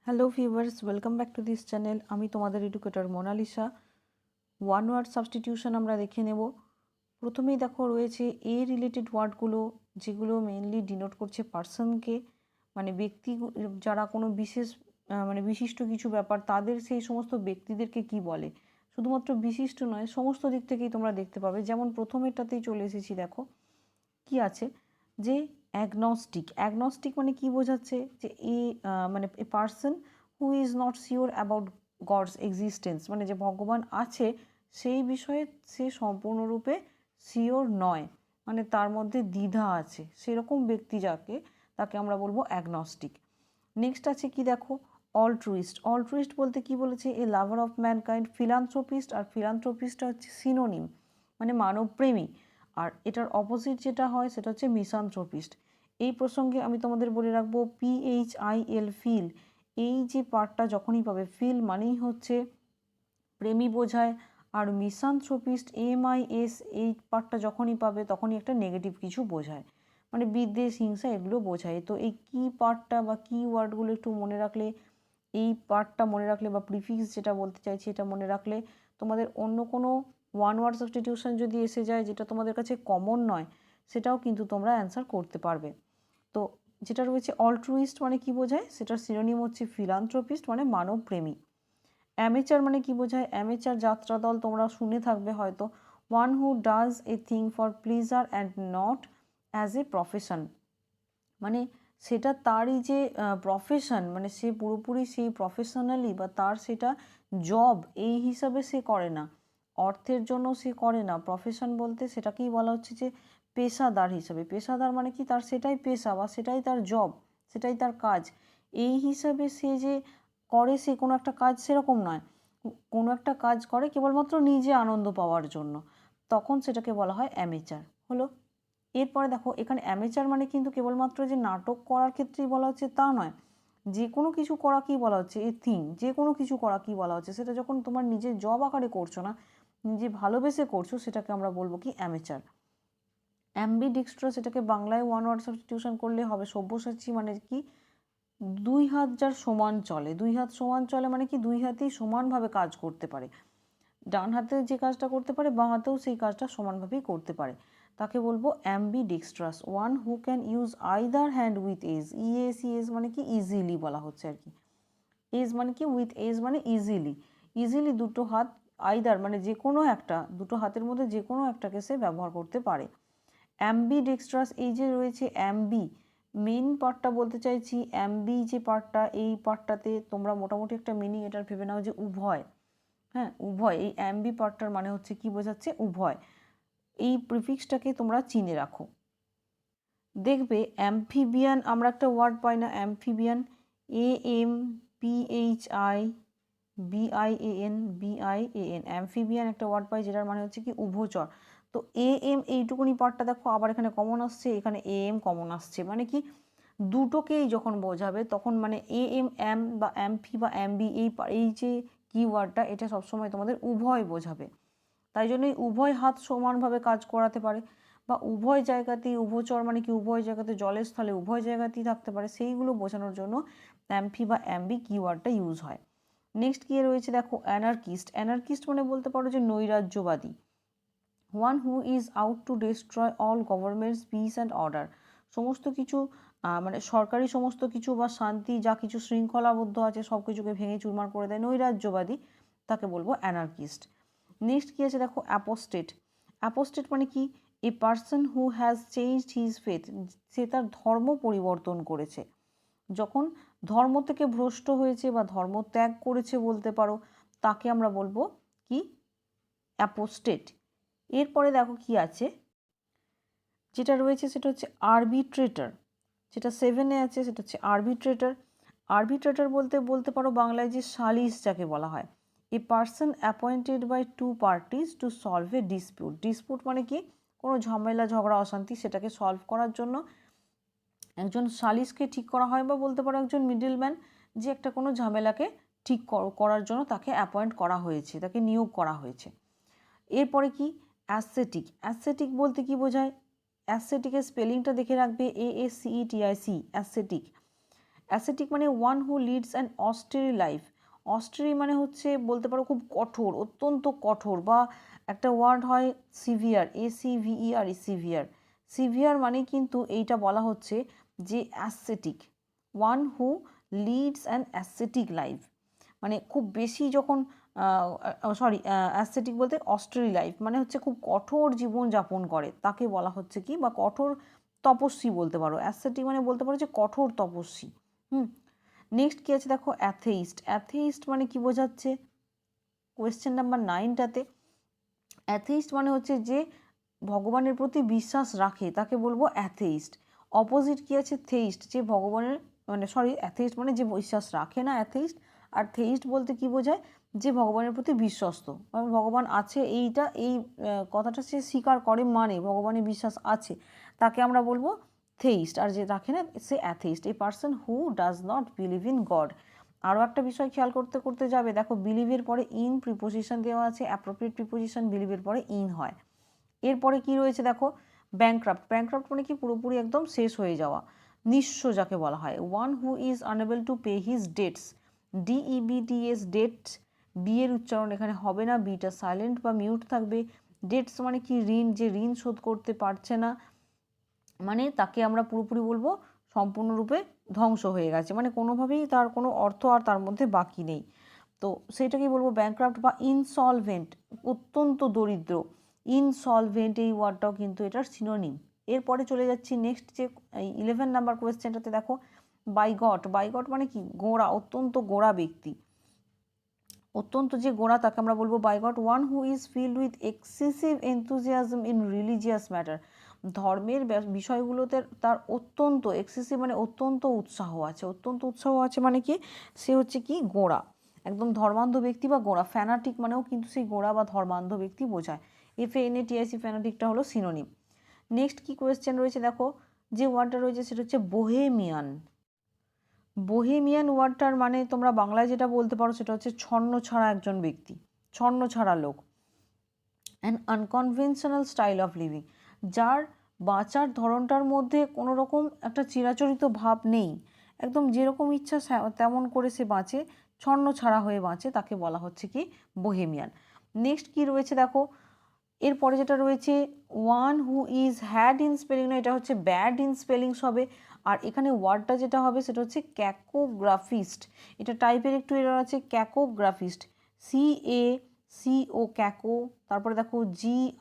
Hello viewers, welcome back to this channel. আমি তোমাদের educator Monalisa. One word substitution আমরা দেখে নেব। প্রথমেই দেখো রয়েছে এ রিলেটেড ওয়ার্ডগুলো, যেগুলো মেইনলি ডিনোট করছে পার্সনকে, মানে ব্যক্তি, যারা কোনো বিশেষ মানে বিশিষ্ট কিছু ব্যাপার, তাদের সেই সমস্ত ব্যক্তিদেরকে কি বলে। শুধুমাত্র বিশিষ্ট নয়, সমস্ত দিক থেকেই তোমরা দেখতে পাবে। যেমন প্রথমেরটাতেই চলে এসেছি, দেখো কি আছে, যে অ্যাগনস্টিক। অ্যাগনস্টিক মানে কি বোঝাচ্ছে, যে মানে a person who is not sure about God's existence, মানে যে ভগবান আছে সেই বিষয়ে সে সম্পূর্ণরূপে শিওর নয়, মানে তার মধ্যে দ্বিধা আছে, সেরকম ব্যক্তি তাকে আমরা বলবো অ্যাগনস্টিক। নেক্সট আছে কি, দেখো অলট্রুইস্ট। অলট্রুইস্ট বলতে কি বলেছে, এ লাভার অফ ম্যানকাইন্ড। ফিলান্থ্রোপিস্ট, আর ফিলান্থ্রোপিস্টটা হচ্ছে সিনোনিম, মানে মানবপ্রেমী। আর এটার অপোজিট যেটা হয় সেটা হচ্ছে মিসানথ্রোপিস্ট। এই প্রসঙ্গে আমি তোমাদের বলে রাখবো, PHIL, ফিল, এই যে পার্টটা যখনই পাবে, ফিল মানেই হচ্ছে প্রেমী বোঝায়, আর মিসানথ্রোপিস্ট, MIS, এই পার্টটা যখনই পাবে তখনই একটা নেগেটিভ কিছু বোঝায়, মানে বিদ্বেষ, হিংসা, এগুলো বোঝায়। তো এই কি পার্টটা বা কি ওয়ার্ডগুলো একটু মনে রাখলে, এই পার্টটা মনে রাখলে বা প্রিফিক্স যেটা বলতে চাইছি এটা মনে রাখলে, তোমাদের অন্য কোনো ওয়ান ওয়ার্ড সাবস্টিটিউশন যদি এসে যায় যেটা তোমাদের কাছে কমন নয়, সেটাও কিন্তু তোমরা অ্যান্সার করতে পারবে। তো যেটা রয়েছে অলট্রুইস্ট মানে কি বোঝায়, সেটার সিনোনিম হচ্ছে ফিলান্থ্রোপিস্ট, মানে মানবপ্রেমী। অ্যামেচার মানে কি বোঝায়, অ্যামেচার যাত্রা দল তোমরা শুনে থাকবে হয়তো। One who does a thing for pleasure and not as a profession, মানে সেটা তারই যে প্রফেশন, মানে সে পুরোপুরি সেই প্রফেশনালি বা তার সেটা জব এই হিসাবে সে করে না, অর্থের জন্য সে করে না। প্রফেশন বলতে সেটাকেই বলা হচ্ছে যে পেশাদার হিসাবে। পেশাদার মানে কি, তার সেটাই পেশা বা সেটাই তার জব, সেটাই তার কাজ, এই হিসাবে সে যে করে সে কোনো একটা কাজ, সেরকম নয়। কোনো একটা কাজ করে কেবলমাত্র নিজে আনন্দ পাওয়ার জন্য, তখন সেটাকে বলা হয় অ্যামেচার। হলো। এরপরে দেখো, এখানে অ্যামেচার মানে কিন্তু কেবলমাত্র যে নাটক করার ক্ষেত্রেই বলা হচ্ছে তা নয়, যে কোনো কিছু করা কি বলা হচ্ছে, এ থিং, যে কোনো কিছু করা কি বলা হচ্ছে, সেটা যখন তোমার নিজের জব আকারে করছো না, নিজে ভালোবেসে করছো, সেটাকে আমরা বলবো কি অ্যামেচার। অ্যাম্বিডিক্সট্রাস, এটাকে বাংলায় ওয়ান ওয়ার্ড সাবস্টিটিউশন করলে হবে সব্যসাচী, মানে কি দুই হাত যার সমান চলে। দুই হাত সমান চলে মানে কি, দুই হাতেই সমানভাবে কাজ করতে পারে, ডান হাতে যে কাজটা করতে পারে বাঁ হাতেও সেই কাজটা সমানভাবেই করতে পারে, তাকে বলবো ambidextrous. One who can use either hand with ease, ease মানে কি ইজিলি বলা হচ্ছে আর কি। এজ মানে কি, উইথ এজ মানে ইজিলি, ইজিলি দুটো হাত, আইদার মানে যে কোনো একটা, দুটো হাতের মধ্যে যে কোনো একটাকে সে ব্যবহার করতে পারে। অ্যাম্বিডেক্সট্রাস, এই যে রয়েছে অ্যাম্বি, মেন পার্টটা বলতে চাইছি, অ্যাম্বি যে পার্টটা, এই পার্টটাতে তোমরা মোটামুটি একটা মিনিং এটার ভেবে নাও যে উভয়। হ্যাঁ, উভয়, এই অ্যাম্বি পার্টটার মানে হচ্ছে কি বোঝাচ্ছে, উভয়। এই প্রিফিক্সটাকে তোমরা চিনে রাখো। দেখবে অ্যাম্ফিবিয়ান আমরা একটা ওয়ার্ড পাই না, অ্যাম্ফিবিয়ান, AMPHIBIAN, অ্যাম্ফিবিয়ান একটা ওয়ার্ড পাই যেটার মানে হচ্ছে কি উভচর। তো এইটুকুনি পার্টটা দেখো আবার এখানে কমন আসছে, এখানে কমন আসছে, মানে কি দুটোকেই যখন বোঝাবে তখন মানে এম বা অ্যাম্ফি বা অ্যাম্বি, এই যে কিওয়ার্ডটা, এটা সবসময় তোমাদের উভয় বোঝাবে। তাই জন্যই উভয় হাত সমানভাবে কাজ করাতে পারে, বা উভয় জায়গাতেই, উভচর মানে কি উভয় জায়গাতে, জলের স্থলে উভয় জায়গাতেই থাকতে পারে, সেইগুলো বোঝানোর জন্য অ্যাম্ফি বা অ্যাম্বি কিওয়ার্ডটা ইউজ হয়। নেক্সট কি রয়েছে, দেখো অ্যানার্কিস্ট। অ্যানার্কিস্ট মানে বলতে পারো যে নৈরাজ্যবাদী। One who is out to destroy all governments peace and order, সমস্ত কিছু মানে সরকারি সমস্ত কিছু বা শান্তি যা কিছু শৃঙ্খলাবদ্ধ আছে সব কিছুকে ভেঙে চুরমার করে দেয়, নৈরাজ্যবাদী, তাকে বলবো অ্যানার্কিস্ট। নেক্সট কি আছে, দেখো অ্যাপোস্টেট। অ্যাপোস্টেট মানে কি, a person who has changed his faith, সে তার ধর্ম পরিবর্তন করেছে, যখন ধর্ম থেকে ভ্রষ্ট হয়েছে বা ধর্ম ত্যাগ করেছে বলতে পারো, তাকে আমরা বলবো কি অ্যাপোস্টেট। এরপরে দেখো কি আছে, যেটা রয়েছে সেটা হচ্ছে আরবিট্রেটর, যেটা 7-এ আছে, সেটা হচ্ছে আরবিট্রেটর। আরবিট্রেটর বলতে পারো বাংলায় যে সালিস যাকে বলা হয়, a person appointed by two parties to solve a dispute. Dispute মানে কি, কোনো ঝামেলা ঝগড়া অশান্তি, সেটাকে সলভ করার জন্য একজন সালিসকে ঠিক করা হয়, বা বলতে পারো একজন মিডলম্যান, যে একটা কোনো ঝামেলাকে ঠিক করার জন্য তাকে অ্যাপয়েন্ট করা হয়েছে, তাকে নিয়োগ করা হয়েছে। এরপরে কি অ্যাসথেটিক। অ্যাসথেটিক বলতে কি বোঝায়, অ্যাসথেটিকের স্পেলিংটা দেখে রাখবে, ASCETIC, অ্যাসথেটিক। অ্যাসেটিক মানে one who leads an austere life. Austere মানে হচ্ছে বলতে পারো খুব কঠোর, অত্যন্ত কঠোর, বা একটা ওয়ার্ড হয় সিভিয়ার, ACVER, সিভিয়ার। সিভিয়ার মানে কিন্তু এইটা বলা হচ্ছে যে ascetic, one who leads an ascetic life, মানে খুব বেশি যখন অ্যাসেটিক বলতে অস্ট্রেলি লাইফ মানে হচ্ছে খুব কঠোর জীবন যাপন করে, তাকে বলা হচ্ছে কি, বা কঠোর তপস্বী বলতে পারো। অ্যাসেটিক মানে বলতে পারো যে কঠোর তপস্বী। নেক্সট কি আছে দেখো, অ্যাথেইস্ট। অ্যাথেইস্ট মানে কি বোঝাচ্ছে কোয়েশ্চেন নাম্বার 9টাতে? অ্যাথেইস্ট মানে হচ্ছে যে ভগবানের প্রতি বিশ্বাস রাখে, তাকে বলবো অ্যাথেইস্ট। অপোজিট কি আছে, থেইস্ট, যে ভগবানের মানে অ্যাথেইস্ট মানে যে বিশ্বাস রাখে না অ্যাথেইস্ট। আর থেইস্ট বলতে কি বোঝায়, যে ভগবানের প্রতি বিশ্বস্ত, ভগবান আছে এইটা, এই কথাটা সে স্বীকার করে, মানে ভগবানের বিশ্বাস আছে, তাকে আমরা বলবো থেইস্ট। আর যে রাখে না সে atheist. A person who does not believe in God. আরও একটা বিষয় খেয়াল করতে করতে যাবে, দেখো বিলিভের পরে ইন প্রিপোজিশন দেওয়া আছে, অ্যাপ্রোপ্রিয়েট প্রিপোজিশন বিলিভের পরে ইন হয়। এরপরে কি রয়েছে দেখো, ব্যাংক্রাফট। ব্যাংক্রাফট মানে কি পুরোপুরি একদম শেষ হয়ে যাওয়া, নিঃস্ব যাকে বলা হয়। One who is unable to pay his debts, DEBTS, debts, B এর উচ্চারণ এখানে হবে না, বিটা সাইলেন্ট বা মিউট থাকবে। ডেটস মানে কি ঋণ, যে ঋণ শোধ করতে পারছে না, মানে তাকে আমরা পুরোপুরি বলবো সম্পূর্ণরূপে ধ্বংস হয়ে গেছে, মানে কোনোভাবেই তার কোনো অর্থ আর তার মধ্যে বাকি নেই। তো সেটাকেই বলবো ব্যাংক্রাফট বা ইনসলভেন্ট, অত্যন্ত দরিদ্র। ইনসলভেন্ট এই ওয়ার্ডটাও কিন্তু এটার সিনোনিম। এরপরে চলে যাচ্ছি নেক্সট যে 11 নাম্বার কোয়েশ্চেনটাতে, দেখো বাইগট। বাইগট মানে কি গোঁড়া, অত্যন্ত গোঁড়া ব্যক্তি, অত্যন্ত যে গোঁড়া তাকে আমরা বলবো bigot. One who is filled with excessive enthusiasm in religious matter, ধর্মের বিষয়গুলোতে তার অত্যন্ত এক্সেসিভ মানে অত্যন্ত উৎসাহ আছে। অত্যন্ত উৎসাহ আছে মানে কি, সে হচ্ছে কি গোঁড়া, একদম ধর্মান্ধ ব্যক্তি বা গোঁড়া। ফ্যানাটিক মানেও কিন্তু সেই গোঁড়া বা ধর্মান্ধ ব্যক্তি বোঝায়। FANATIC, ফ্যানাটিকটা হলো সিনোনিম। নেক্সট কি কোয়েশ্চেন রয়েছে দেখো, যে ওয়ার্ডটা রয়েছে সেটা হচ্ছে বোহেমিয়ান। বোহেমিয়ান ওয়ার্ডটার মানে তোমরা বাংলায় যেটা বলতে পারো সেটা হচ্ছে ছন্ন ছাড়া একজন ব্যক্তি, ছন্ন ছাড়া লোক। An unconventional style of living, যার বাঁচার ধরনটার মধ্যে কোনো রকম একটা চিরাচরিত ভাব নেই, একদম যেরকম ইচ্ছা তেমন করে সে বাঁচে, ছন্ন ছাড়া হয়ে বাঁচে, তাকে বলা হচ্ছে কি বোহেমিয়ান। নেক্সট কি রয়েছে দেখো, এরপরে যেটা রয়েছে one who is had in spelling, না এটা হচ্ছে ব্যাড ইন স্পেলিংস হবে। আর এখানে ওয়ার্ডটা যেটা হবে সেটা হচ্ছে ক্যাকোগ্রাফিস্ট, এটা টাইপের একটু এরর আছে, ক্যাকোগ্রাফিস্ট, CACO ক্যাকো, তারপরে দেখো GRAPHIST,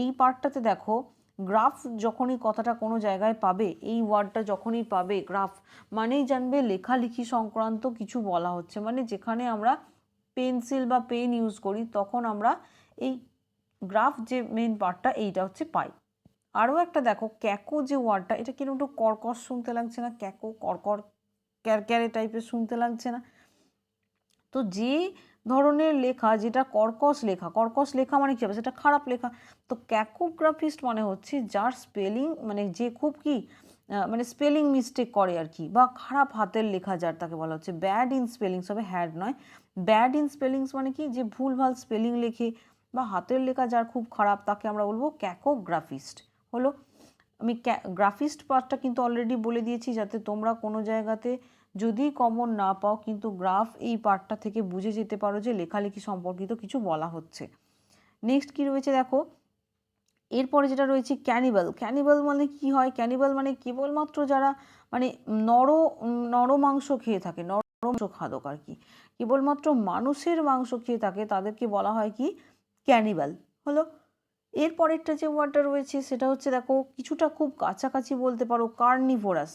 এই পার্টটাতে দেখো গ্রাফ যখনই কথাটা কোনো জায়গায় পাবে, এই ওয়ার্ডটা যখনই পাবে গ্রাফ মানেই জানবে লেখালেখি সংক্রান্ত কিছু বলা হচ্ছে, মানে যেখানে আমরা পেন্সিল বা পেন ইউজ করি তখন আমরা এই গ্রাফ যে মেন পার্টটা এইটা হচ্ছে পাই। আরও একটা দেখো ক্যাকো যে ওয়ার্ডটা, এটা কিরকম একটু কর্কশ শুনতে লাগছে না, ক্যাকো কর্কর ক্যারক্যারে টাইপের শুনতে লাগছে না? তো যে ধরনের লেখা যেটা কর্কশ লেখা, কর্কশ লেখা মানে কি হবে, সেটা খারাপ লেখা। তো ক্যাকোগ্রাফিস্ট মানে হচ্ছে যার স্পেলিং মানে যে খুব কি মানে স্পেলিং মিস্টেক করে আর কি, বা খারাপ হাতের লেখা যার, তাকে বলা হচ্ছে ব্যাড ইন স্পেলিংস হবে, হ্যাড নয়। ব্যাড ইন স্পেলিংস মানে কি, যে ভুলভাল স্পেলিং লেখে বা হাতের লেখা যার খুব খারাপ, তাকে আমরা বলবো ক্যাকোগ্রাফিস্ট। হলো, আমি গ্রাফিস্ট পার্টটা কিন্তু অলরেডি বলে দিয়েছি, যাতে তোমরা কোনো জায়গাতে যদি কমন না পাও কিন্তু গ্রাফ এই পার্টটা থেকে বুঝে যেতে পারো যে লেখালেখি সম্পর্কিত কিছু বলা হচ্ছে। নেক্সট কি রয়েছে দেখো, এরপরে যেটা রয়েছে ক্যানিবাল। ক্যানিবাল মানে কি হয়, ক্যানিবাল মানে কেবলমাত্র যারা মানে নর মাংস খেয়ে থাকে, নর মাংস খাদক আর কি, কেবলমাত্র মানুষের মাংস খেয়ে থাকে, তাদেরকে বলা হয় কি ক্যানিবাল। হলো, এরপরেরটা যে ওয়ার্ডটা রয়েছে সেটা হচ্ছে দেখো কিছুটা খুব কাছাকাছি বলতে পারো, কার্নিভোরাস।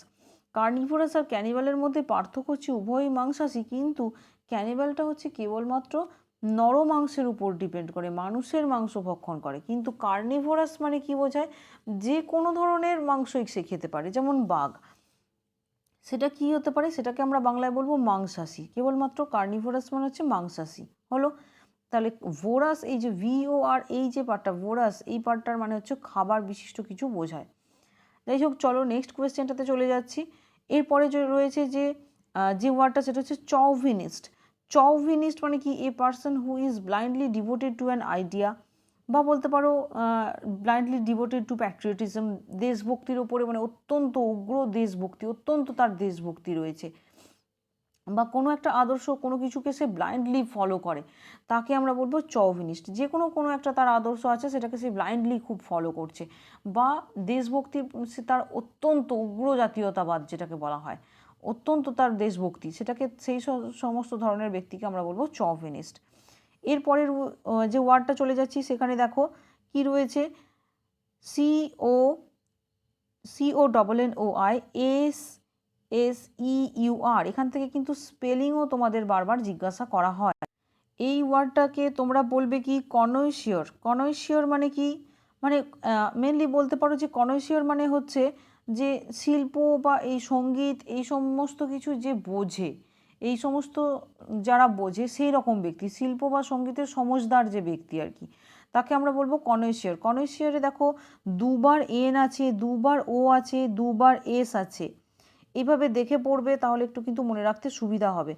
কার্নিভোরাস আর ক্যানিবালের মধ্যে পার্থক্য হচ্ছে উভয়ই মাংসাশী, কিন্তু ক্যানিবালটা হচ্ছে কেবলমাত্র নর মাংসের উপর ডিপেন্ড করে, মানুষের মাংস ভক্ষণ করে। কিন্তু কার্নিভোরাস মানে কি বোঝায়, যে কোনো ধরনের মাংসই সে খেতে পারে, যেমন বাঘ, সেটা কি হতে পারে, সেটাকে আমরা বাংলায় বলবো মাংসাশী। কেবলমাত্র কার্নিভোরাস মানে হচ্ছে মাংসাশী। হলো, তাহলে ভোরাস, এই যে VOR এই যে পার্টটা ভোরাস, এই পার্টটার মানে হচ্ছে খাবার বিশিষ্ট কিছু বোঝায়। যাই হোক, চলো নেক্সট কোয়েশ্চেনটাতে চলে যাচ্ছি। এরপরে যে রয়েছে যে ওয়ার্ডটা সেটা হচ্ছে চৌভিনিস্ট। চৌভিনিস্ট মানে কি, a person who is blindly devoted to an idea বা বলতে পারো ব্লাইন্ডলি ডিভোটেড টু প্যাট্রিয়টিজম, দেশভক্তির ওপরে মানে অত্যন্ত উগ্র দেশভক্তি, অত্যন্ত তার দেশভক্তি রয়েছে, বা কোনো একটা আদর্শ কোনো কিছুকে সে ব্লাইন্ডলি ফলো করে, তাকে আমরা বলবো চৌভিনিস্ট। যে কোনো একটা তার আদর্শ আছে সেটাকে সে ব্লাইন্ডলি খুব ফলো করছে, বা দেশভক্তির সে তার অত্যন্ত উগ্র জাতীয়তাবাদ যেটাকে বলা হয়, অত্যন্ত তার দেশভক্তি, সেটাকে সেই সমস্ত ধরনের ব্যক্তিকে আমরা বলবো চৌভিনিস্ট। এরপরের যে ওয়ার্ডটা চলে যাচ্ছি সেখানে দেখো কি রয়েছে, CONNOISSEUR, এখান থেকে কিন্তু স্পেলিংও তোমাদের বারবার জিজ্ঞাসা করা হয়। এই ওয়ার্ডটাকে তোমরা বলবে কি কনৈশিয়র। কনৈশিয়র মানে কি, মানে মেনলি বলতে পারো যে কনৈশিয়র মানে হচ্ছে যে শিল্প বা এই সঙ্গীত এই সমস্ত কিছু যে বোঝে, এই সমস্ত যারা বোঝে সেই রকম ব্যক্তি, শিল্প বা সঙ্গীতের সমজদার যে ব্যক্তি আর কি, তাকে আমরা বলবো কনৈশিয়র। কনৈশিয়রে দেখো দুবার এন আছে, দুবার ও আছে, দুবার এস আছে, এইভাবে দেখে পড়বে তাহলে একটু কিন্তু মনে রাখতে সুবিধা হবে।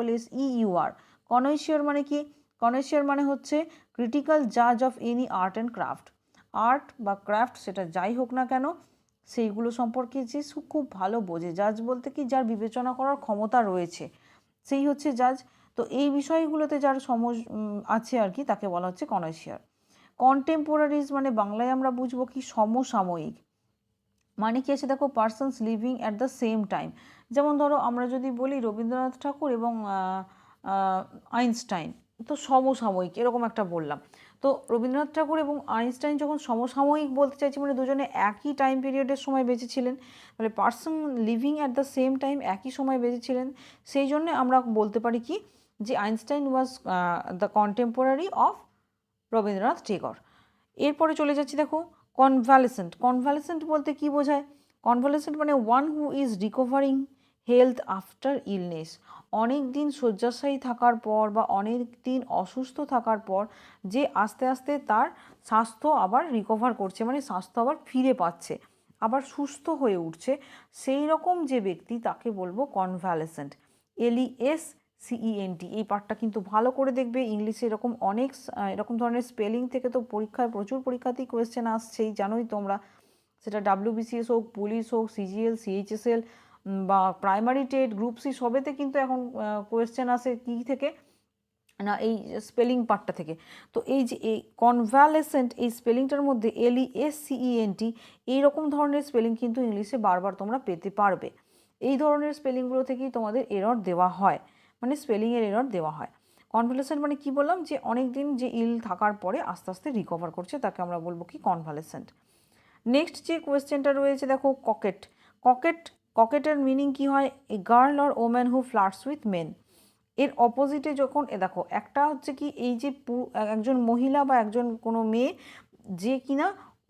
CONNOISSEUR। কনৈশিয়র মানে কি, কনৈশিয়র মানে হচ্ছে ক্রিটিক্যাল জাজ of any art and craft. Art বা ক্রাফট সেটা যাই হোক না কেন সেইগুলো সম্পর্কে যে খুব ভালো বোঝে, জাজ বলতে কি যার বিবেচনা করার ক্ষমতা রয়েছে সেই হচ্ছে জাজ। তো এই বিষয়গুলোতে যার আছে আর কি তাকে বলা হচ্ছে কনৈশিয়র। কন্টেম্পোরারিজ মানে বাংলায় আমরা বুঝবো কি সমসাময়িক, মানে কি আছে দেখো persons living at the same time. যেমন ধরো আমরা যদি বলি রবীন্দ্রনাথ ঠাকুর এবং আইনস্টাইন, তো সমসাময়িক এরকম একটা বললাম। তো রবীন্দ্রনাথ ঠাকুর এবং আইনস্টাইন যখন সমসাময়িক বলতে চাইছি মানে দুজনে একই টাইম পিরিয়ডের সময় বেঁচেছিলেন, তাহলে person living at the same time একই সময় বেঁচেছিলেন, সেই জন্য আমরা বলতে পারি কি যে Einstein was the contemporary of Rabindranath Tagore. এরপরে চলে যাচ্ছি দেখো কনভালেসেন্ট। কনভালেসেন্ট বলতে কি বোঝায়, কনভালেসেন্ট মানে one who is recovering health after illness. অনেক দিন শয্যাশায়ী থাকার পর বা অনেক দিন অসুস্থ থাকার পর যে আস্তে আস্তে তার স্বাস্থ্য আবার রিকভার করছে, মানে স্বাস্থ্য আবার ফিরে পাচ্ছে, আবার সুস্থ হয়ে উঠছে, সেই রকম যে ব্যক্তি তাকে বলবো কনভালেসেন্ট। LESCENT। এই পার্টটা কিন্তু ভালো করে দেখবে, ইংলিশে এরকম অনেক এরকম ধরনের স্পেলিং থেকে তো পরীক্ষায় প্রচুর পরীক্ষাতেই কোয়েশ্চেন আসছেই জানোই তোমরা, সেটা WBCS হোক, পুলিশ হোক, CGL, CHSL বা প্রাইমারি টেট, গ্রুপ সি সবেতে কিন্তু এখন কোয়েশ্চেন আসে কী থেকে না এই স্পেলিং পার্টটা থেকে। তো এই যে এই কনভালেসেন্ট এই স্পেলিংটার মধ্যে LESCENT এইরকম ধরনের স্পেলিং কিন্তু ইংলিশে বারবার তোমরা পেতে পারবে। এই ধরনের স্পেলিংগুলো থেকেই তোমাদের এরর দেওয়া হয়, মানে স্পেলিংয়ের এরর দেওয়া হয়। কনভালেসেন্ট মানে কি বললাম, যে অনেক দিন যে ইল থাকার পরে আস্তে আস্তে রিকভার করছে তাকে আমরা বলবো কি কনভালেসেন্ট। নেক্সট যে কোয়েশ্চেনটা রয়েছে দেখো ককেট। ককেট, ককেটের মিনিং কি হয়, a girl or woman who flirts with men. এর অপোজিটে যখন দেখো একটা হচ্ছে কি এই যে একজন মহিলা বা একজন কোনো মেয়ে যে কিনা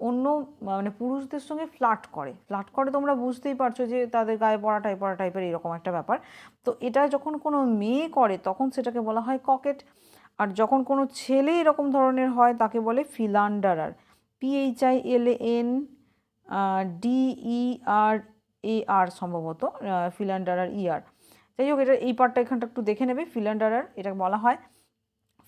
অন্য মানে পুরুষদের সঙ্গে ফ্লার্ট করে, ফ্লার্ট করে তোমরা বুঝতেই পারছো যে তাদের গায়ে পড়া টাইপের এরকম একটা ব্যাপার। তো এটা যখন কোনো মেয়ে করে তখন সেটাকে বলা হয় ককেট, আর যখন কোনো ছেলে এরকম ধরনের হয় তাকে বলে ফিলান্ডারার। PHILANDERAR সম্ভবত, ফিলান্ডারার ER। যাই হোক এটা এই পার্টটা এখানটা একটু দেখে নেবে, ফিলান্ডারার এটা বলা হয়।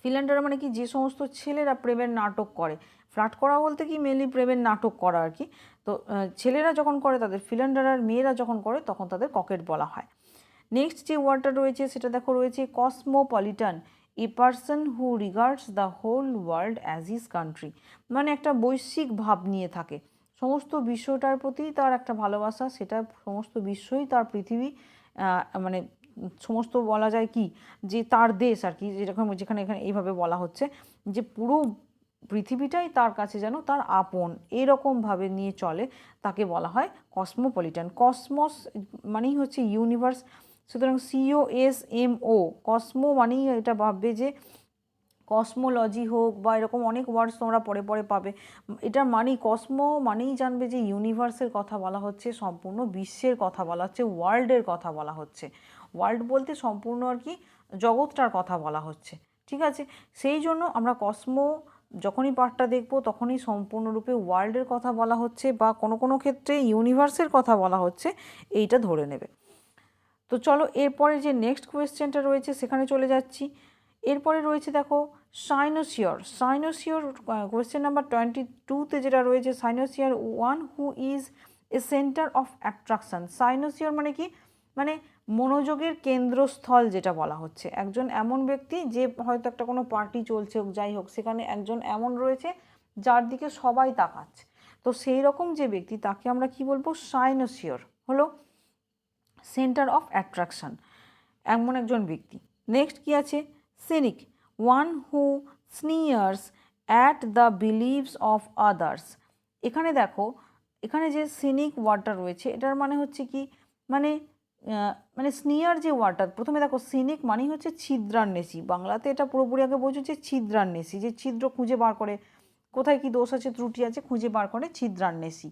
ফিলান্ডারার মানে কি যে সমস্ত ছেলেরা প্রেমের নাটক করে, ফ্লার্ট করা বলতে কি মেনলি প্রেমের নাটক করা আর কি। তো ছেলেরা যখন করে তাদের ফিলান্ডারার, মেয়েরা যখন করে তখন তাদের ককেট বলা হয়। নেক্সট যে ওয়ার্ডটা রয়েছে সেটা দেখো রয়েছে cosmopolitan, a person who regards the whole world as his country. মানে একটা বৈশ্বিক ভাব নিয়ে থাকে, সমস্ত বিশ্বটার প্রতি তার একটা ভালোবাসা, সেটা সমস্ত বিশ্বই তার পৃথিবী, মানে সমস্ত বলা যায় কি যে তার দেশ আর কি, যেরকম যেখানে এখানে এইভাবে বলা হচ্ছে যে পুরো পৃথিবীটাই তার কাছে যেন তার আপন, এরকমভাবে নিয়ে চলে, তাকে বলা হয় কসমোপলিটান। কসমস মানেই হচ্ছে ইউনিভার্স, সুতরাং COSMO, কসমো মানেই এটা ভাববে যে কসমোলজি হোক বা এরকম অনেক ওয়ার্ডস তোমরা পরে পরে পাবে, এটার মানেই কসমো মানেই জানবে যে ইউনিভার্সের কথা বলা হচ্ছে, সম্পূর্ণ বিশ্বের কথা বলা হচ্ছে, ওয়ার্ল্ডের কথা বলা হচ্ছে। ওয়ার্ল্ড বলতে সম্পূর্ণ আর কি জগৎটার কথা বলা হচ্ছে, ঠিক আছে। সেই জন্য আমরা কসমো যখনই পার্টটা দেখব তখনই সম্পূর্ণরূপে ওয়ার্ল্ডের কথা বলা হচ্ছে বা কোনো কোনো ক্ষেত্রে ইউনিভার্সের কথা বলা হচ্ছে, এইটা ধরে নেবে। তো চলো এরপরে যে নেক্সট কোয়েশ্চেনটা রয়েছে সেখানে চলে যাচ্ছি। এরপরে রয়েছে দেখো সাইনোসিওর কোয়েশ্চেন নাম্বার 22-তে যেটা রয়েছে, cynosure one who is a centre of attraction. Cynosure মানে কি, মানে মনোযোগের কেন্দ্রস্থল যেটা বলা হচ্ছে, একজন এমন ব্যক্তি যে হয়তো একটা কোনো পার্টি চলছে হোক, যাই হোক, সেখানে একজন এমন রয়েছে যার দিকে সবাই তাকাচ্ছে, তো সেই রকম যে ব্যক্তি তাকে আমরা কি বলবো, সাইনোসিওর হলো সেন্টার অফ অ্যাট্রাকশন, এমন একজন ব্যক্তি। নেক্সট কি আছে, cynic, one who sneers at the beliefs of others. এখানে দেখো, এখানে যে সিনিক ওয়ার্ডটা রয়েছে এটার মানে হচ্ছে কি, মানে মানে স্নিয়ার যে ওয়ার্ডটা, প্রথমে দেখো সিনিক মানেই হচ্ছে ছিদ্রান্বেষী, বাংলাতে এটা পুরোপুরি আগে বোঝো যে ছিদ্রান্বেষী, যে ছিদ্র খুঁজে বার করে, কোথায় কি দোষ আছে ত্রুটি আছে খুঁজে বার করে, ছিদ্রান্বেষী।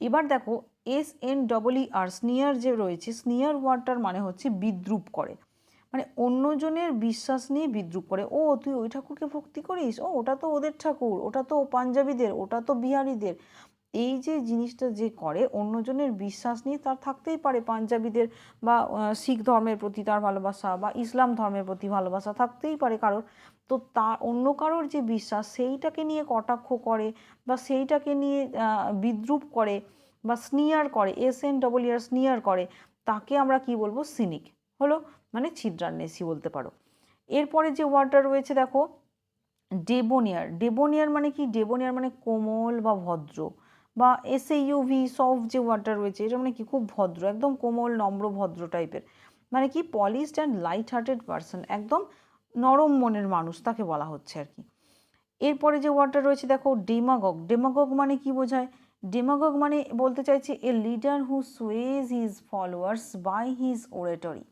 এবার দেখো SNEER, স্নিয়ার যে রয়েছে, স্নিয়ার ওয়ার্ডটার মানে হচ্ছে বিদ্রূপ করে, মানে অন্যজনের বিশ্বাস নিয়ে বিদ্রূপ করে। ও তুই ওই ঠাকুরকে ভক্তি করিস, ও ওটা তো ওদের ঠাকুর, ওটা তো পাঞ্জাবিদের, ওটা তো বিহারিদের। এই যে জিনিসটা যে করে, অন্যজনের বিশ্বাস নিয়ে তার থাকতেই পারে পাঞ্জাবিদের বা শিখ ধর্মের প্রতি তার ভালোবাসা বা ইসলাম ধর্মের প্রতি ভালোবাসা থাকতেই পারে কারোর, তো তার অন্য কারোর যে বিশ্বাস সেইটাকে নিয়ে কটাক্ষ করে বা সেইটাকে নিয়ে বিদ্রূপ করে বা স্নিয়ার করে, SNEER স্নিয়ার করে, তাকে আমরা কি বলবো, সিনিক হলো, মানে ছিদ্রান্বেষী বলতে পারো। এরপরে যে ওয়ার্ডটা রয়েছে দেখো, ডেবোনিয়ার মানে কি, ডেবোনিয়ার মানে কোমল বা ভদ্র, বা SAUV সফট যে ওয়ার্ডটা রয়েছে এটা মানে কি, খুব ভদ্র, একদম কোমল নম্র ভদ্র টাইপের, মানে কি polished and light hearted person, একদম নরম মনের মানুষ তাকে বলা হচ্ছে আর কি। এরপরে যে ওয়ার্ডটা রয়েছে দেখো, ডেমাগগ মানে কি বোঝায়, ডেমাগগ মানে বলতে চাইছে a leader who sways his followers by his oratory,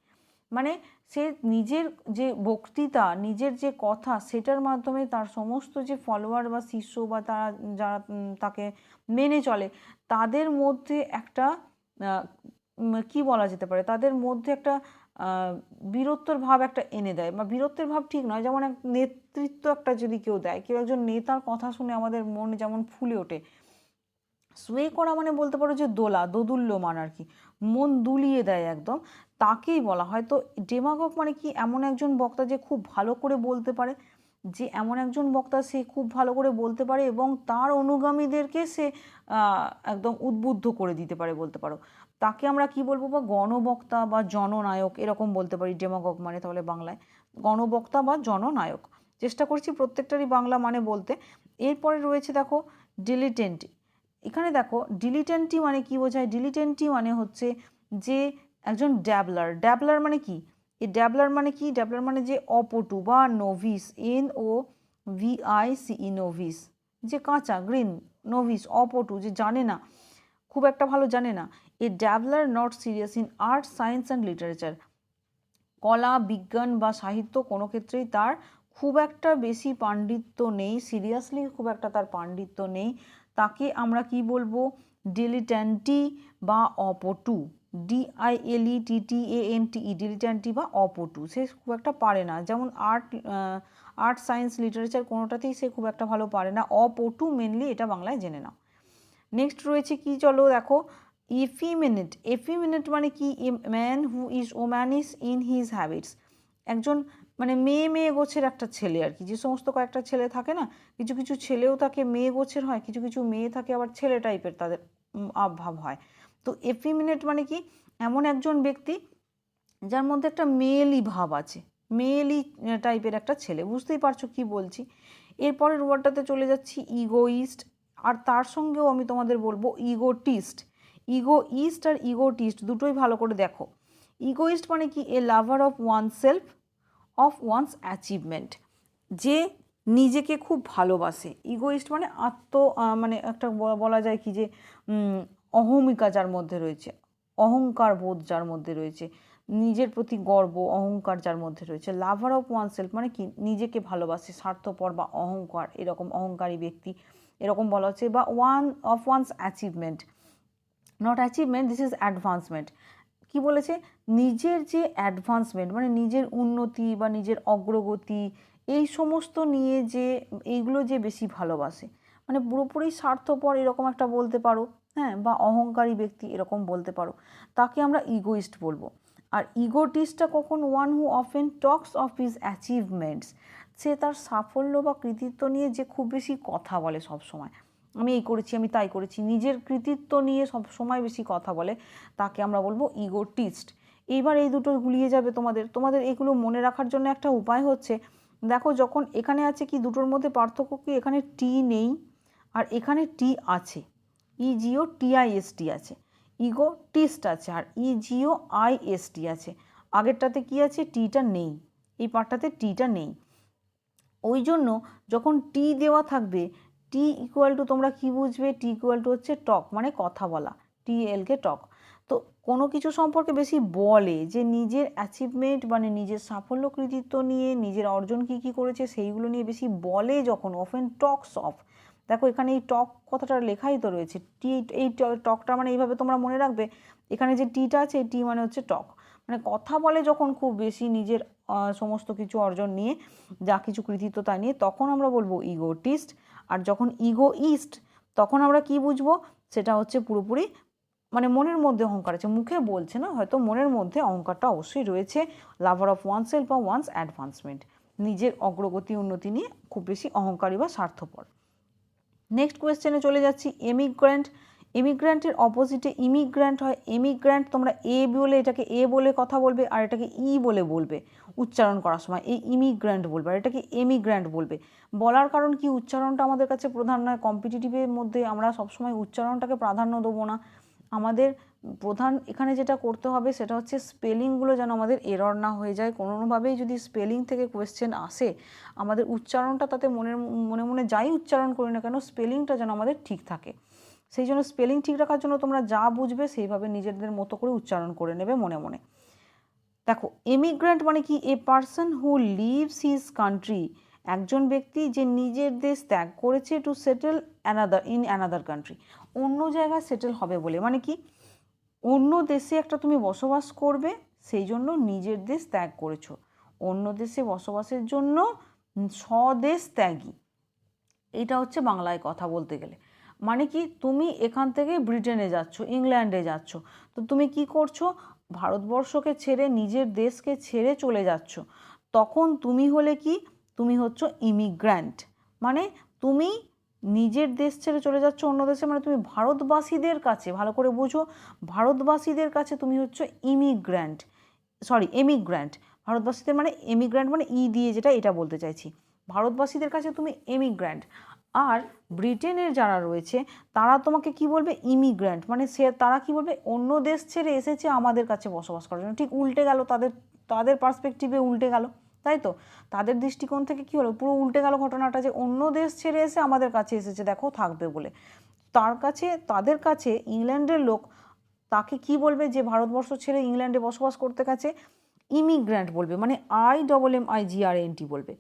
মানে সে নিজের যে বক্তৃতা, নিজের যে কথা, সেটার মাধ্যমে তার সমস্ত যে ফলোয়ার বা শিষ্য বা তারা যারা তাকে মেনে চলে, তাদের মধ্যে একটা কি বলা যেতে পারে, তাদের মধ্যে একটা বীরত্বর ভাব একটা এনে দেয়, বা বীরত্বের ভাব ঠিক নয়, যেমন এক নেতৃত্ব একটা যদি কেউ দেয়, কেউ একজন নেতার কথা শুনে আমাদের মন যেমন ফুলে ওঠে, সোয়ে করা মানে বলতে পারো যে দোদুল্যমান আর কি, মন দুলিয়ে দেয় একদম, তাকেই বলা হয়। তো ডেমাগগ মানে কি, এমন একজন বক্তা যে খুব ভালো করে বলতে পারে, যে এমন একজন বক্তা সে খুব ভালো করে বলতে পারে এবং তার অনুগামীদেরকে সে একদম উদ্বুদ্ধ করে দিতে পারে বলতে পারো, তাকে আমরা কি বলবো, বা গণবক্তা বা জননায়ক এরকম বলতে পারি। ডেমাগগ মানে তাহলে বাংলায় গণবক্তা বা জননায়ক, চেষ্টা করছি প্রত্যেকটারই বাংলা মানে বলতে। এরপরে রয়েছে দেখো ডিলিটেন্ট, এখানে দেখো ডিলিটেন্টি মানে কি বোঝায়, ডিলিটেন্টি মানে হচ্ছে যে একজন ড্যাবলার মানে কি, এই ড্যাবলার মানে কি, ড্যাবলার মানে যে অপটু বা নোভিস, NOVICE নোভিস, যে কাঁচা গ্রিন, নোভিস অপটু, যে জানে না, খুব একটা ভালো জানে না। A dabbler not serious in art, science and literature, কলা বিজ্ঞান বা সাহিত্য কোনো ক্ষেত্রেই তার খুব একটা বেশি পাণ্ডিত্য নেই, সিরিয়াসলি খুব একটা তার পাণ্ডিত্য নেই, তাকে আমরা কি বলবো, ডিলিট্যান্টি বা অপটু, DILETTANTE, ডিলিট্যান্টি বা অপটু, সে খুব একটা পারে না, যেমন আর্ট সায়েন্স লিটারেচার কোনোটাতেই সে খুব একটা ভালো পারে না, অপটু মেনলি, এটা বাংলায় জেনে নাও। নেক্সট রয়েছে কি, চলো দেখো, এফিমিনেট মানে কি, a man who is womanish in his habits, একজন মানে মেয়ে গোছের একটা ছেলে আর কি, যে সমস্ত কয়েকটা ছেলে থাকে না, কিছু কিছু ছেলেও থাকে মেয়ে গোছের হয়, কিছু কিছু মেয়ে থাকে আবার ছেলে টাইপের তাদের ভাব হয়। তো এফিমিনেট মানে কি, এমন একজন ব্যক্তি যার মধ্যে একটা মেয়েলি ভাব আছে, মেয়েলি টাইপের একটা ছেলে, বুঝতেই পারছো কি বলছি। এরপরের ওয়ার্ডটাতে চলে যাচ্ছি, ইগোইস্ট, আর তার সঙ্গেও আমি তোমাদের বলবো ইগোটিস্ট। ইগোইস্ট আর ইগোটিস্ট দুটোই ভালো করে দেখো। ইগোইস্ট মানে কি, a lover of one self, of one's achievement, যে নিজেকে খুব ভালোবাসে। ইগোইস্ট মানে মানে একটা বলা যায় কি, যে অহমিকা যার মধ্যে রয়েছে, অহংকার বোধ যার মধ্যে রয়েছে, নিজের প্রতি গর্ব অহংকার যার মধ্যে রয়েছে। লাভার অফ ওয়ান সেলফ মানে কি, নিজেকে ভালোবাসে, স্বার্থপর বা অহংকার, এরকম অহংকারী ব্যক্তি এরকম বলা হচ্ছে। বা one's achievement, not achievement, this is advancement, কি বলেছে, নিজের যে অ্যাডভান্সমেন্ট মানে নিজের উন্নতি বা নিজের অগ্রগতি, এই সমস্ত নিয়ে যে এইগুলো যে বেশি ভালোবাসে, মানে পুরোপুরি স্বার্থপর এরকম একটা বলতে পারো, হ্যাঁ, বা অহংকারী ব্যক্তি এরকম বলতে পারো, তাকে আমরা ইগোইস্ট বলবো। আর ইগোটিস্টটা কখন, one who often talks of his achievements, সে তার সাফল্য বা কৃতিত্ব নিয়ে যে খুব বেশি কথা বলে সব সময়, আমি এই করেছি, আমি তাই করেছি, নিজের কৃতিত্ব নিয়ে সব সময় বেশি কথা বলে, তাকে আমরা বলবো ইগোটিস্ট। এইবার এই দুটো গুলিয়ে যাবে তোমাদের এগুলো মনে রাখার জন্য একটা উপায় হচ্ছে, দেখো যখন এখানে আছে কি দুটোর মধ্যে পার্থক্য কি, এখানে টি নেই আর এখানে টি আছে, ইজিও টিআইএসটি আছে, ইগোটিস্ট আছে, আর ইজিও আইএসটি আছে। আগেরটাতে কি আছে, টিটা নেই, এই পার্টটাতে টিটা নেই। ওই জন্য যখন টি দেওয়া থাকবে, টি ইকুয়াল টু তোমরা কি বুঝবে, টি ইকুয়াল টু হচ্ছে টক, মানে কথা বলা, টিএলকে টক। তো কোনো কিছু সম্পর্কে বেশি বলে, যে নিজের অ্যাচিভমেন্ট মানে নিজের সাফল্য কৃতিত্ব নিয়ে, নিজের অর্জন কী কী করেছে সেইগুলো নিয়ে বেশি বলে যখন, অফেন টকস অফ। দেখো এখানে এই টক কথাটা লেখাই তো রয়েছে, টি, এই টকটা মানে এইভাবে তোমরা মনে রাখবে, এখানে যে টিটা আছে এই টি মানে হচ্ছে টক, মানে কথা বলে যখন খুব বেশি নিজের সমস্ত কিছু অর্জন নিয়ে, যা কিছু কৃতিত্ব তা নিয়ে, তখন আমরা বলবো ইগোটিস্ট। আর যখন ইগোইস্ট তখন আমরা কি বুঝবো, সেটা হচ্ছে পুরোপুরি মানে মনের মধ্যে অহংকার আছে, মুখে বলছে না, হয়তো মনের মধ্যে অহংকারটা অবশ্যই রয়েছে, লাভার অফ ওয়ান সেলফ বা ওয়ান্স অ্যাডভান্সমেন্ট, নিজের অগ্রগতি উন্নতি নিয়ে খুব বেশি অহংকারী বা স্বার্থপর। নেক্সট কোয়েশ্চেনে চলে যাচ্ছি, এমিগ্র্যান্ট। এমিগ্র্যান্টের অপোজিটে ইমিগ্র্যান্ট হয়। এমিগ্র্যান্ট তোমরা এ বলে, এটাকে এ বলে কথা বলবে, আর এটাকে ই বলে বলবে উচ্চারণ করার সময়, এই ইমিগ্র্যান্ট বলবে, আর এটাকে এমিগ্র্যান্ট বলবে। বলার কারণ কি, উচ্চারণটা আমাদের কাছে প্রধান নয়, কম্পিটিটিভের মধ্যে আমরা সবসময় উচ্চারণটাকে প্রাধান্য দেবো না। আমাদের প্রধান এখানে যেটা করতে হবে সেটা হচ্ছে স্পেলিংগুলো যেন আমাদের এরর না হয়ে যায়, কোনোভাবেই যদি স্পেলিং থেকে কোয়েশ্চেন আসে, আমাদের উচ্চারণটা তাতে মনে মনে যাই উচ্চারণ করি না কেন, স্পেলিংটা যেন আমাদের ঠিক থাকে। সেই জন্য স্পেলিং ঠিক রাখার জন্য তোমরা যা বুঝবে সেইভাবে নিজেদের মতো করে উচ্চারণ করে নেবে মনে মনে। দেখো এমিগ্র্যান্ট মানে কি, a person who leaves his country, একজন ব্যক্তি যে নিজের দেশ ত্যাগ করেছে, to settle in another country, অন্য জায়গায় সেটেল হবে বলে, মানে কি অন্য দেশে একটা তুমি বসবাস করবে, সেই জন্য নিজের দেশ ত্যাগ করেছো, অন্য দেশে বসবাসের জন্য স্বদেশ ত্যাগী, এটা হচ্ছে বাংলায় কথা বলতে গেলে। মানে কি তুমি এখান থেকে ব্রিটেনে যাচ্ছ, ইংল্যান্ডে যাচ্ছ, তো তুমি কি করছো, ভারতবর্ষকে ছেড়ে নিজের দেশকে ছেড়ে চলে যাচ্ছ, তখন তুমি হলে কি, তুমি হচ্ছ ইমিগ্র্যান্ট। মানে তুমি নিজের দেশ ছেড়ে চলে যাচ্ছ অন্য দেশে, মানে তুমি ভারতবাসীদের কাছে, ভালো করে বুঝো, ভারতবাসীদের কাছে তুমি হচ্ছে এমিগ্র্যান্ট। ভারতবাসীদের মানে এমিগ্র্যান্ট মানে ই দিয়ে যেটা, এটা বলতে চাইছি, ভারতবাসীদের কাছে তুমি এমিগ্র্যান্ট। আর ব্রিটেনের যারা রয়েছে তারা তোমাকে কি বলবে, ইমিগ্র্যান্ট, মানে তারা কি বলবে, অন্য দেশ ছেড়ে এসেছে আমাদের কাছে বসবাস করার জন্য। ঠিক উল্টে গেল, তাদের পার্সপেক্টিভে উল্টে গেল, তাই তো, তাদের দৃষ্টিকোণ থেকে কি হলো, পুরো উল্টে গেল ঘটনাটা, যে অন্য দেশ ছেড়ে এসে আমাদের কাছে এসেছে, দেখো থাকবে বলে। তাদের কাছে ইংল্যান্ডের লোক তাকে কি বলবে, যে ভারতবর্ষ ছেড়ে ইংল্যান্ডে বসবাস করতে গেছে, ইমিগ্র্যান্ট বলবে, মানে IMMIGRANT বলবে।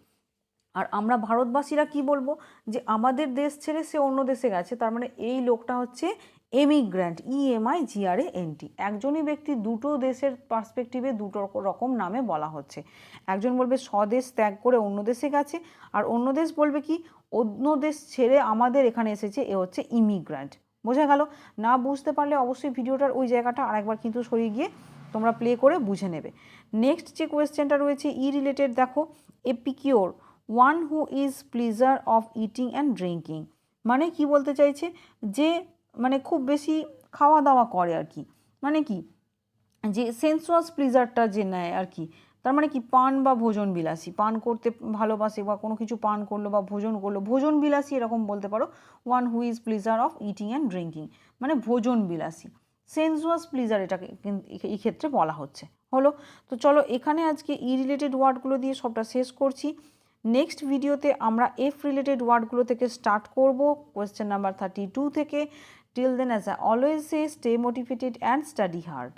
আর আমরা ভারতবাসীরা কি বলবো, যে আমাদের দেশ ছেড়ে সে অন্য দেশে গেছে, তার মানে এই লোকটা হচ্ছে এমিগ্র্যান্ট, EMIGRANT। একজনই ব্যক্তি দুটো দেশের পার্সপেক্টিভে দুটো রকম নামে বলা হচ্ছে, একজন বলবে স্বদেশ ত্যাগ করে অন্য দেশে গেছে, আর অন্য দেশ বলবে কি অন্য দেশ ছেড়ে আমাদের এখানে এসেছে, এ হচ্ছে ইমিগ্র্যান্ট। বোঝা গেল? না বুঝতে পারলে অবশ্যই ভিডিওটার ওই জায়গাটা আরেকবার কিন্তু সরিয়ে গিয়ে তোমরা প্লে করে বুঝে নেবে। নেক্সট যে কোয়েশ্চেনটা রয়েছে রিলেটেড, দেখো epicure, one who is pleasure of eating and drinking, মানে কি বলতে চাইছে, যে মানে খুব বেশি খাওয়া দাওয়া করে আর কি, মানে কি যে সেন্সুয়াস প্লিজারটা যে নেয় আর কি, তার মানে কি পান বা ভোজন বিলাসী, পান করতে ভালোবাসে বা কোনো কিছু পান করলো বা ভোজন করলো, ভোজন বিলাসী এরকম বলতে পারো। One who is pleasure of eating and drinking মানে ভোজন বিলাসী, সেন্সুয়াস প্লিজার এটাকে এই ক্ষেত্রে বলা হচ্ছে। হলো, তো চলো এখানে আজকে রিলেটেড ওয়ার্ডগুলো দিয়ে সবটা শেষ করছি। নেক্সট ভিডিওতে আমরা রিলেটেড ওয়ার্ডগুলো থেকে স্টার্ট করব, কোয়েশ্চেন নাম্বার 32 থেকে। Till then, as I always say, stay motivated and study hard.